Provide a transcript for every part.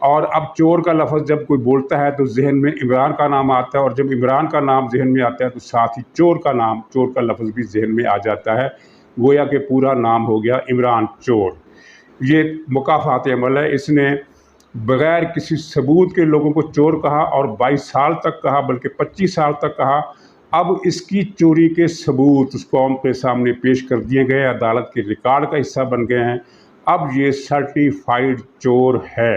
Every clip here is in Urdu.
اور اب چور کا لفظ جب کوئی بولتا ہے تو ذہن میں عمران کا نام آتا ہے، اور جب عمران کا نام ذہن میں آتا ہے تو ساتھ ہی چور کا لفظ بھی ذہن میں آ جاتا ہے، گویا کہ پورا نام ہو گیا عمران چور۔ یہ مکافات عمل ہے، اس نے بغیر کسی ثبوت کے لوگوں کو چور کہا اور 22 سال تک کہا، بلکہ 25 سال تک کہا۔ اب اس کی چوری کے ثبوت اس قوم کے سامنے پیش کر دیے گئے، عدالت کے ریکارڈ کا حصہ بن گئے ہیں۔ اب یہ سرٹیفائیڈ چور ہے،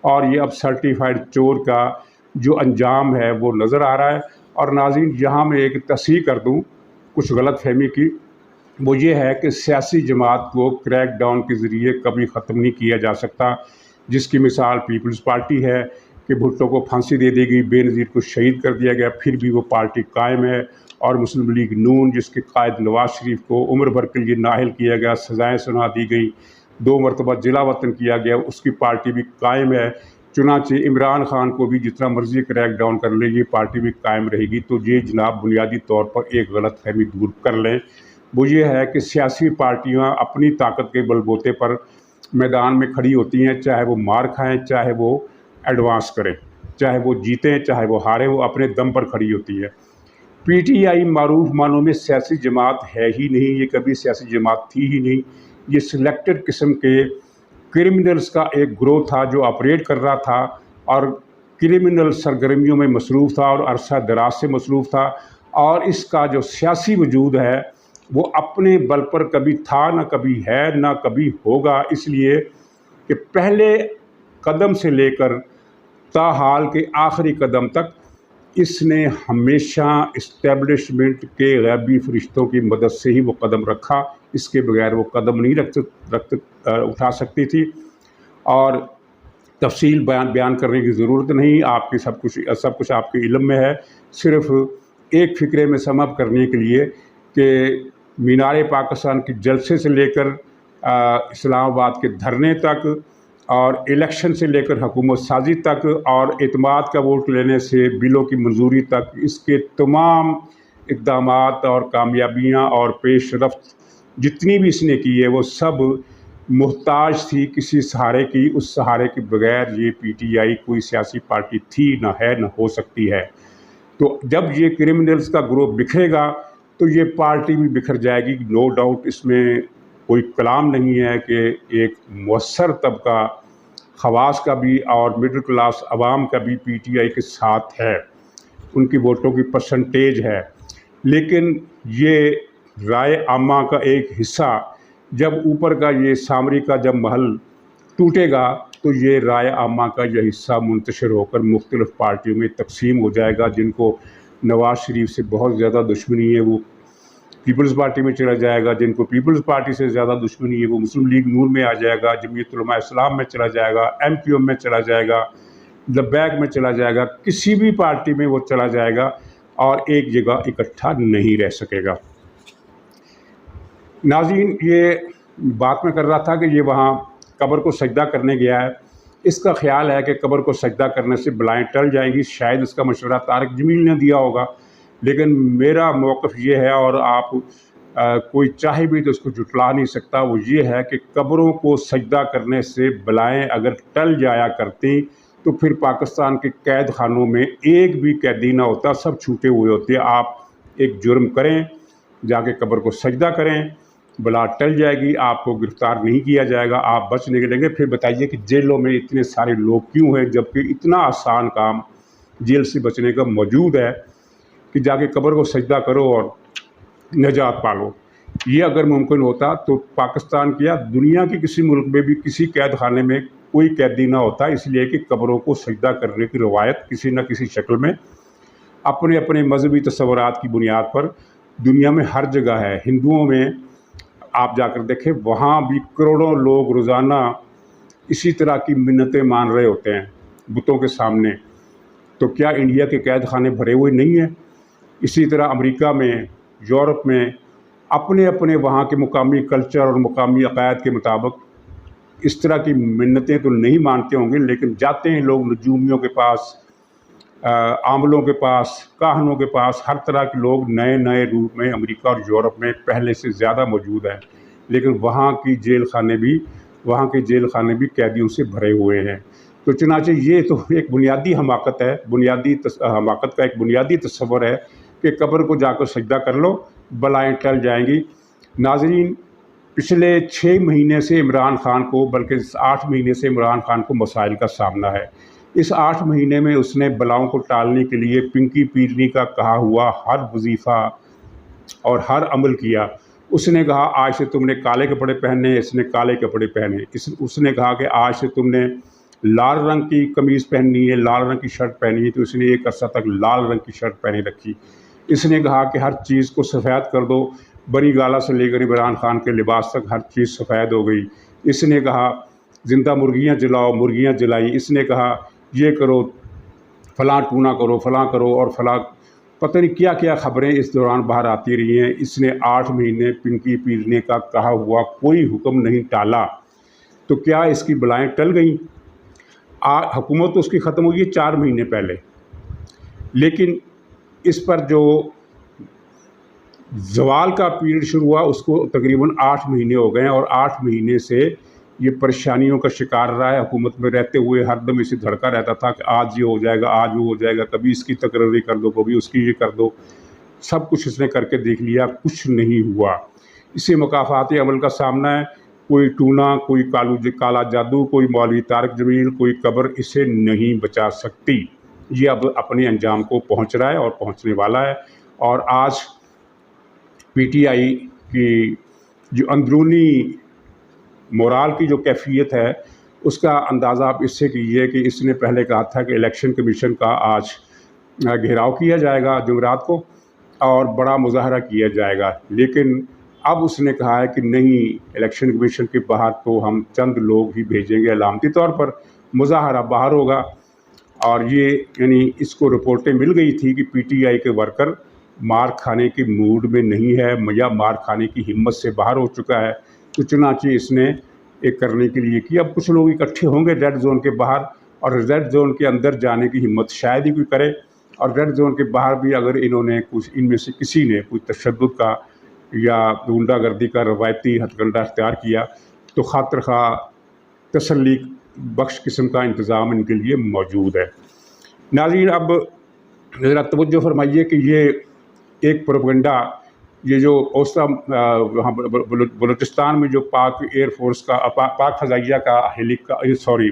اور یہ اب سرٹیفائیڈ چور کا جو انجام ہے وہ نظر آ رہا ہے۔ اور ناظرین، یہاں میں ایک تصحیح کر دوں کچھ غلط فہمی کی، وہ یہ ہے کہ سیاسی جماعت کو کریک ڈاؤن کے ذریعے کبھی ختم نہیں کیا جا سکتا، جس کی مثال پیپلز پارٹی ہے کہ بھٹو کو پھانسی دے دی گئی، بے نظیر کو شہید کر دیا گیا، پھر بھی وہ پارٹی قائم ہے۔ اور مسلم لیگ نون، جس کے قائد نواز شریف کو عمر بھر کے لیے نااہل کیا گیا، سزائیں سنا دی گئی، 2 مرتبہ جلا وطن کیا گیا، اس کی پارٹی بھی قائم ہے۔ چنانچہ عمران خان کو بھی جتنا مرضی کریک ڈاؤن کر لے، یہ پارٹی بھی قائم رہے گی۔ تو یہ جناب بنیادی طور پر ایک غلط فہمی دور کر لیں، وہ یہ ہے کہ سیاسی پارٹیاں اپنی طاقت کے بل بوتے پر میدان میں کھڑی ہوتی ہیں، چاہے وہ مار کھائیں، چاہے وہ ایڈوانس کریں، چاہے وہ جیتیں، چاہے وہ ہاریں، وہ اپنے دم پر کھڑی ہوتی ہے۔ پی ٹی آئی معروف معنوں میں سیاسی جماعت ہے ہی نہیں، یہ کبھی سیاسی جماعت تھی ہی نہیں۔ یہ سلیکٹڈ قسم کے کرمنلز کا ایک گروہ تھا جو آپریٹ کر رہا تھا، اور کرمنل سرگرمیوں میں مصروف تھا اور عرصہ دراز سے مصروف تھا، اور اس کا جو سیاسی وجود ہے وہ اپنے بل پر کبھی تھا، نہ کبھی ہے، نہ کبھی ہوگا، اس لیے کہ پہلے قدم سے لے کر تاحال کے آخری قدم تک اس نے ہمیشہ اسٹیبلشمنٹ کے غیبی فرشتوں کی مدد سے ہی وہ قدم رکھا، اس کے بغیر وہ قدم نہیں اٹھا سکتی تھی۔ اور تفصیل بیان کرنے کی ضرورت نہیں، آپ کی سب کچھ آپ کے علم میں ہے۔ صرف ایک فکرے میں سم اپ کرنے کے لیے کہ مینار پاکستان کے جلسے سے لے کر اسلام آباد کے دھرنے تک، اور الیکشن سے لے کر حکومت سازی تک، اور اعتماد کا ووٹ لینے سے بلوں کی منظوری تک، اس کے تمام اقدامات اور کامیابیاں اور پیش رفت جتنی بھی اس نے کی ہے، وہ سب محتاج تھی کسی سہارے کی۔ اس سہارے کے بغیر یہ پی ٹی آئی کوئی سیاسی پارٹی تھی، نہ ہے، نہ ہو سکتی ہے۔ تو جب یہ کرمنلز کا گروہ بکھرے گا تو یہ پارٹی بھی بکھر جائے گی، نو ڈاؤٹ، اس میں کوئی کلام نہیں ہے کہ ایک مؤثر طبقہ خواص کا بھی اور مڈل کلاس عوام کا بھی پی ٹی آئی کے ساتھ ہے، ان کی ووٹوں کی پرسنٹیج ہے۔ لیکن یہ رائے عامہ کا ایک حصہ جب اوپر کا یہ سامری کا جب محل ٹوٹے گا تو یہ رائے عامہ کا یہ حصہ منتشر ہو کر مختلف پارٹیوں میں تقسیم ہو جائے گا۔ جن کو نواز شریف سے بہت زیادہ دشمنی ہے وہ پیپلز پارٹی میں چلا جائے گا، جن کو پیپلز پارٹی سے زیادہ دشمنی ہے وہ مسلم لیگ نون میں آ جائے گا، جمعیت علماء اسلام میں چلا جائے گا، ایم کیو ایم میں چلا جائے گا، لبیک میں چلا جائے گا، کسی بھی پارٹی میں وہ چلا جائے گا اور ایک جگہ اکٹھا نہیں رہ سکے گا۔ ناظرین، یہ بات میں کر رہا تھا کہ یہ وہاں قبر کو سجدہ کرنے گیا ہے، اس کا خیال ہے کہ قبر کو سجدہ کرنے سے بلائیں ٹل جائیں گی، شاید اس کا مشورہ طارق جمیل نے دیا ہوگا، لیکن میرا موقف یہ ہے، اور آپ کوئی چاہے بھی تو اس کو جھٹلا نہیں سکتا، وہ یہ ہے کہ قبروں کو سجدہ کرنے سے بلائیں اگر ٹل جایا کرتی تو پھر پاکستان کے قید خانوں میں ایک بھی قیدی نہ ہوتا، سب چھوٹے ہوئے ہوتے۔ آپ ایک جرم کریں، جا کے قبر کو سجدہ کریں، بلا ٹل جائے گی، آپ کو گرفتار نہیں کیا جائے گا، آپ بچ نکلیں گے۔ پھر بتائیے کہ جیلوں میں اتنے سارے لوگ کیوں ہیں، جبکہ اتنا آسان کام جیل سے بچنے کا موجود ہے کہ جا کے قبر کو سجدہ کرو اور نجات پالو۔ یہ اگر ممکن ہوتا تو پاکستان کیا دنیا کے کسی ملک میں بھی کسی قید خانے میں کوئی قیدی نہ ہوتا، اس لیے کہ قبروں کو سجدہ کرنے کی روایت کسی نہ کسی شکل میں اپنے اپنے مذہبی تصورات کی بنیاد پر دنیا میں ہر جگہ ہے۔ ہندوؤں میں آپ جا کر دیکھیں، وہاں بھی کروڑوں لوگ روزانہ اسی طرح کی منتیں مان رہے ہوتے ہیں بتوں کے سامنے۔ تو کیا انڈیا کے قید خانے بھرے ہوئے نہیں ہیں؟ اسی طرح امریکہ میں، یورپ میں اپنے اپنے وہاں کے مقامی کلچر اور مقامی عقائد کے مطابق اس طرح کی منتیں تو نہیں مانتے ہوں گے، لیکن جاتے ہیں لوگ نجومیوں کے پاس، عاملوں کے پاس، کاہنوں کے پاس، ہر طرح کے لوگ نئے نئے روپ میں امریکہ اور یورپ میں پہلے سے زیادہ موجود ہیں، لیکن وہاں کے جیل خانے بھی قیدیوں سے بھرے ہوئے ہیں۔ تو چنانچہ یہ تو ایک بنیادی حماقت ہے، حماقت کا ایک بنیادی تصور ہے کہ قبر کو جا کر سجدہ کر لو، بلائیں ٹل جائیں گی۔ ناظرین، پچھلے 6 مہینے سے عمران خان کو، بلکہ 8 مہینے سے عمران خان کو مسائل کا سامنا ہے۔ اس 8 مہینے میں اس نے بلاؤں کو ٹالنے کے لیے پنکی پیرنی کا کہا ہوا ہر وظیفہ اور ہر عمل کیا۔ اس نے کہا آج سے تم نے کالے کپڑے پہننے، اس نے کالے کپڑے پہنے۔ اس نے کہا کہ آج سے تم نے لال رنگ کی قمیض پہننی ہے، لال رنگ کی شرٹ پہنی ہے، تو اس نے ایک عرصہ تک لال رنگ کی شرٹ پہنے رکھی۔ اس نے کہا کہ ہر چیز کو سفید کر دو، بنی گالا سے لے کر عمران خان کے لباس تک ہر چیز سفید ہو گئی۔ اس نے کہا زندہ مرغیاں جلاؤ، مرغیاں جلائی۔ اس نے کہا یہ کرو، فلاں ٹونا کرو، فلاں کرو اور فلاں، پتہ نہیں کیا کیا خبریں اس دوران باہر آتی رہی ہیں۔ اس نے 8 مہینے پنکی پیرنے کا کہا ہوا کوئی حکم نہیں ٹالا، تو کیا اس کی بلائیں ٹل گئیں؟ حکومت تو اس کی ختم ہوئی ہے 4 مہینے پہلے، لیکن اس پر جو زوال کا پیریڈ شروع ہوا اس کو تقریباً 8 مہینے ہو گئے ہیں، اور 8 مہینے سے یہ پریشانیوں کا شکار رہا ہے۔ حکومت میں رہتے ہوئے ہر دم اسے دھڑکا رہتا تھا کہ آج یہ ہو جائے گا، آج وہ ہو جائے گا، کبھی اس کی تقرری کر دو، کبھی اس کی یہ کر دو۔ سب کچھ اس نے کر کے دیکھ لیا، کچھ نہیں ہوا۔ اسے مکافاتی عمل کا سامنا ہے، کوئی ٹونا، کوئی کالا جادو، کوئی مولوی طارق جمیل، کوئی قبر اسے نہیں بچا سکتی۔ یہ اب اپنے انجام کو پہنچ رہا ہے اور پہنچنے والا ہے۔ اور آج پی ٹی آئی کی جو اندرونی مورال کی جو کیفیت ہے اس کا اندازہ آپ اس سے کیجیے کہ اس نے پہلے کہا تھا کہ الیکشن کمیشن کا آج گھیراؤ کیا جائے گا جمعرات کو اور بڑا مظاہرہ کیا جائے گا، لیکن اب اس نے کہا ہے کہ نہیں، الیکشن کمیشن کے باہر تو ہم چند لوگ ہی بھیجیں گے، علامتی طور پر مظاہرہ باہر ہوگا۔ اور یہ یعنی اس کو رپورٹیں مل گئی تھی کہ پی ٹی آئی کے ورکر مار کھانے کے موڈ میں نہیں ہے یا مار کھانے کی ہمت سے باہر ہو چکا ہے، تو چنانچہ اس نے ایک کرنے کے لیے کیا۔ اب کچھ لوگ اکٹھے ہوں گے ریڈ زون کے باہر، اور ریڈ زون کے اندر جانے کی ہمت شاید ہی کوئی کرے، اور ریڈ زون کے باہر بھی اگر انہوں نے کچھ، ان میں سے کسی نے کوئی تشدد کا یا غنڈہ گردی کا روایتی ہتھ کنڈہ اختیار کیا تو خاطر خواہ تسلی بخش قسم کا انتظام ان کے لیے موجود ہے۔ ناظرین، اب ذرا توجہ فرمائیے کہ یہ ایک پروپیگنڈا، یہ جو اوسطا وہاں بلوچستان میں جو پاک ایئر فورس کا، پاک فضائیہ کا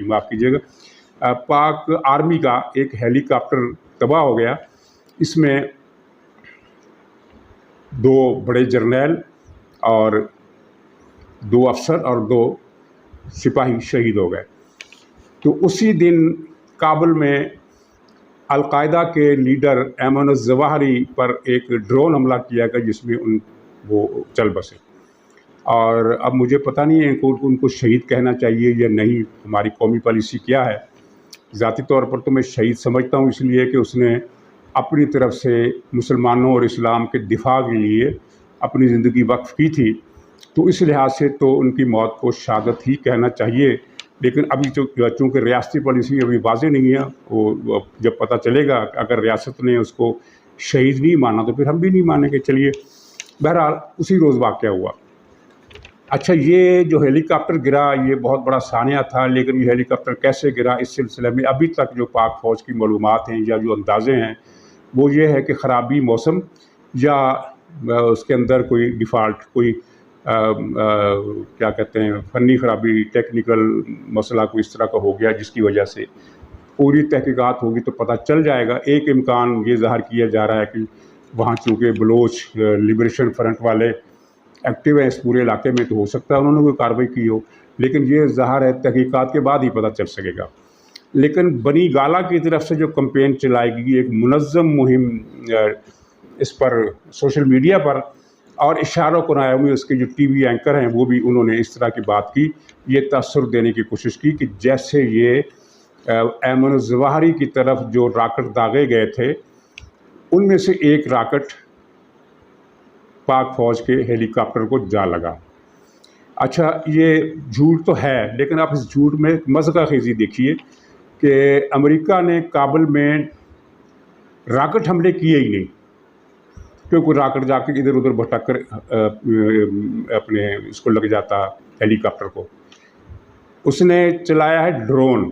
معاف کیجیے گا، پاک آرمی کا ایک ہیلی کاپٹر تباہ ہو گیا۔ اس میں 2 بڑے جرنیل اور 2 افسر اور 2 سپاہی شہید ہو گئے۔ تو اسی دن کابل میں القاعدہ کے لیڈر ایمن الظواہری پر ایک ڈرون حملہ کیا گیا جس میں وہ چل بسے، اور اب مجھے پتہ نہیں ہے ان کو شہید کہنا چاہیے یا نہیں، ہماری قومی پالیسی کیا ہے۔ ذاتی طور پر تو میں شہید سمجھتا ہوں، اس لیے کہ اس نے اپنی طرف سے مسلمانوں اور اسلام کے دفاع کے لیے اپنی زندگی وقف کی تھی، تو اس لحاظ سے تو ان کی موت کو شہادت ہی کہنا چاہیے۔ لیکن ابھی چونکہ ریاستی پالیسی ابھی واضح نہیں ہے، وہ جب پتہ چلے گا، اگر ریاست نے اس کو شہید نہیں مانا تو پھر ہم بھی نہیں مانیں گے۔ چلیے، بہرحال اسی روز واقعہ ہوا۔ اچھا، یہ جو ہیلی کاپٹر گرا یہ بہت بڑا سانحہ تھا، لیکن یہ ہیلی کاپٹر کیسے گرا اس سلسلے میں ابھی تک جو پاک فوج کی معلومات ہیں یا جو اندازے ہیں وہ یہ ہے کہ خرابی موسم یا اس کے اندر کوئی ڈیفالٹ، کوئی کیا کہتے ہیں، فنی خرابی، ٹیکنیکل مسئلہ کوئی اس طرح کا ہو گیا جس کی وجہ سے پوری تحقیقات ہوگی تو پتہ چل جائے گا۔ ایک امکان یہ ظاہر کیا جا رہا ہے کہ وہاں چونکہ بلوچ لبریشن فرنٹ والے ایکٹیو ہیں اس پورے علاقے میں، تو ہو سکتا ہے انہوں نے کوئی کارروائی کی ہو، لیکن یہ ظاہر ہے تحقیقات کے بعد ہی پتہ چل سکے گا۔ لیکن بنی گالا کی طرف سے جو کمپین چلائی گئی، ایک منظم مہم اس پر سوشل میڈیا پر، اور اشاروں کنایوں میں اس کے جو ٹی وی اینکر ہیں وہ بھی انہوں نے اس طرح کی بات کی، یہ تاثر دینے کی کوشش کی کہ جیسے یہ ایمن الظواہری کی طرف جو راکٹ داغے گئے تھے ان میں سے ایک راکٹ پاک فوج کے ہیلی کاپٹر کو جا لگا۔ اچھا، یہ جھوٹ تو ہے، لیکن آپ اس جھوٹ میں مضحکہ خیزی دیکھیے کہ امریکہ نے کابل میں راکٹ حملے کیے ہی نہیں، کیونکہ راکٹ جا کے ادھر ادھر بھٹک کر اپنے اس کو لگ جاتا ہیلی کاپٹر کو۔ اس نے چلایا ہے ڈرون،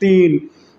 3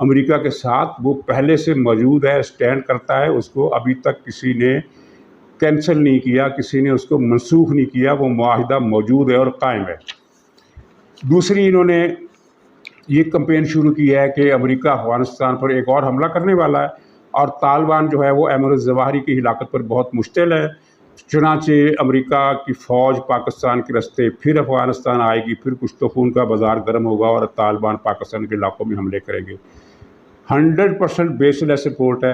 امریکہ کے ساتھ وہ پہلے سے موجود ہے، اسٹینڈ کرتا ہے، اس کو ابھی تک کسی نے کینسل نہیں کیا، کسی نے اس کو منسوخ نہیں کیا، وہ معاہدہ موجود ہے اور قائم ہے۔ دوسری انہوں نے یہ کمپین شروع کی ہے کہ امریکہ افغانستان پر ایک اور حملہ کرنے والا ہے، اور طالبان جو ہے وہ ایمن الظواہری کی ہلاکت پر بہت مشتعل ہے، چنانچہ امریکہ کی فوج پاکستان کے راستے پھر افغانستان آئے گی، پھر کچھ تو خون کا بازار گرم ہوگا اور طالبان پاکستان کے علاقوں میں حملے کریں گے۔ 100% بیس لیس رپورٹ ہے۔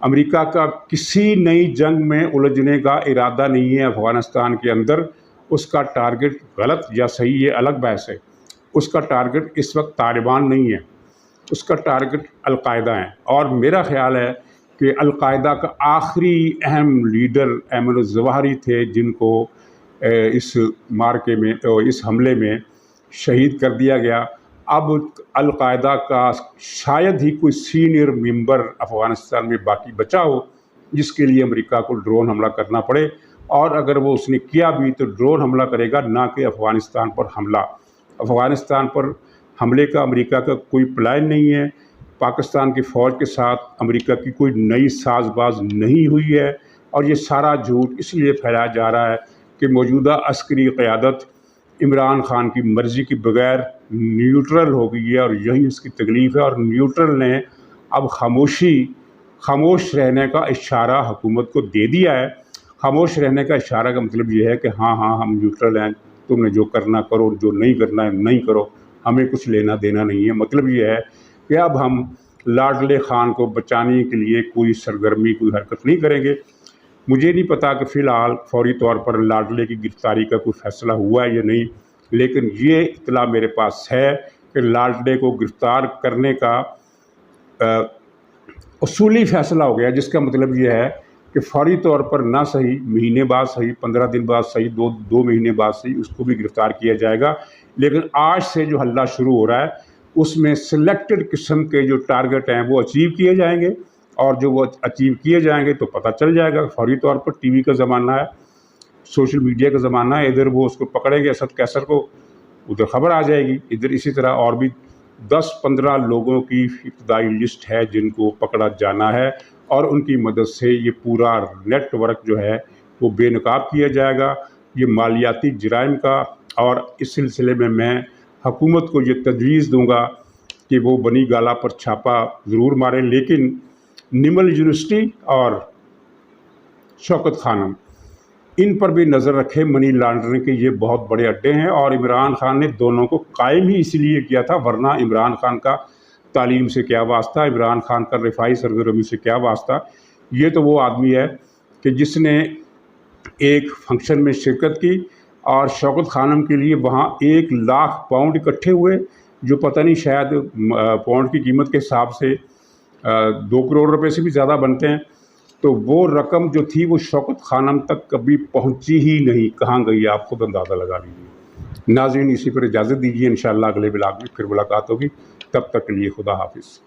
امریکہ کا کسی نئی جنگ میں الجھنے کا ارادہ نہیں ہے افغانستان کے اندر۔ اس کا ٹارگٹ غلط یا صحیح یہ الگ بحث ہے۔ اس کا ٹارگٹ اس وقت طالبان نہیں ہے، اس کا ٹارگٹ القاعدہ ہے، اور میرا خیال ہے کہ القاعدہ کا آخری اہم لیڈر ایمن الظواہری تھے، جن کو اس مارکے میں اس حملے میں شہید کر دیا گیا۔ اب القاعدہ کا شاید ہی کوئی سینئر ممبر افغانستان میں باقی بچا ہو جس کے لیے امریکہ کو ڈرون حملہ کرنا پڑے، اور اگر وہ اس نے کیا بھی تو ڈرون حملہ کرے گا، نہ کہ افغانستان پر حملہ۔ افغانستان پر حملے کا امریکہ کا کوئی پلان نہیں ہے۔ پاکستان کی فوج کے ساتھ امریکہ کی کوئی نئی ساز باز نہیں ہوئی ہے، اور یہ سارا جھوٹ اس لیے پھیلایا جا رہا ہے کہ موجودہ عسکری قیادت عمران خان کی مرضی کے بغیر نیوٹرل ہو گئی ہے، اور یہی اس کی تکلیف ہے، اور نیوٹرل نے اب خاموش رہنے کا اشارہ حکومت کو دے دیا ہے۔ خاموش رہنے کا اشارہ کا مطلب یہ ہے کہ ہاں ہم نیوٹرل ہیں، تم نے جو کرنا کرو، جو نہیں کرنا ہے نہیں کرو، ہمیں کچھ لینا دینا نہیں ہے۔ مطلب یہ ہے کہ اب ہم لاڈلے خان کو بچانے کے لیے کوئی سرگرمی، کوئی حرکت نہیں کریں گے۔ مجھے نہیں پتا کہ فی الحال فوری طور پر لاڈلے کی گرفتاری کا کوئی فیصلہ ہوا ہے یا نہیں، لیکن یہ اطلاع میرے پاس ہے کہ لاڈلے کو گرفتار کرنے کا اصولی فیصلہ ہو گیا، جس کا مطلب یہ ہے کہ فوری طور پر نہ صحیح، مہینے بعد صحیح، 15 دن بعد صحیح، دو مہینے بعد صحیح، اس کو بھی گرفتار کیا جائے گا۔ لیکن آج سے جو حملہ شروع ہو رہا ہے اس میں سلیکٹڈ قسم کے جو ٹارگٹ ہیں وہ اچیو کیے جائیں گے، اور جو وہ اچیو کیے جائیں گے تو پتہ چل جائے گا۔ فوری طور پر ٹی وی کا زمانہ ہے، سوشل میڈیا کا زمانہ ہے، ادھر وہ اس کو پکڑیں گے اسد کیسر کو، ادھر خبر آ جائے گی، ادھر اسی طرح اور بھی 10-15 لوگوں کی ابتدائی لسٹ ہے جن کو پکڑا جانا ہے، اور ان کی مدد سے یہ پورا نیٹ ورک جو ہے وہ بے نقاب کیا جائے گا، یہ مالیاتی جرائم کا۔ اور اس سلسلے میں حکومت کو یہ تجویز دوں گا کہ وہ بنی گالہ پر چھاپا ضرور مارے، لیکن نمل یونیورسٹی اور شوکت خانم ان پر بھی نظر رکھے۔ منی لانڈرنگ کے یہ بہت بڑے اڈے ہیں، اور عمران خان نے دونوں کو قائم ہی اس لیے کیا تھا، ورنہ عمران خان کا تعلیم سے کیا واسطہ، عمران خان کا رفاہی سرگرمی سے کیا واسطہ۔ یہ تو وہ آدمی ہے کہ جس نے ایک فنکشن میں شرکت کی اور شوکت خانم کے لیے وہاں 1,00,000 پاؤنڈ اکٹھے ہوئے، جو پتہ نہیں شاید پاؤنڈ کی قیمت کے حساب سے 2 کروڑ روپے سے بھی زیادہ بنتے ہیں۔ تو وہ رقم جو تھی وہ شوکت خانم تک کبھی پہنچی ہی نہیں، کہاں گئی آپ خود اندازہ لگا لیجیے۔ ناظرین اسی پر اجازت دیجیے، انشاءاللہ اگلے بلاگ میں پھر ملاقات ہوگی، تب تک کے لیے خدا حافظ۔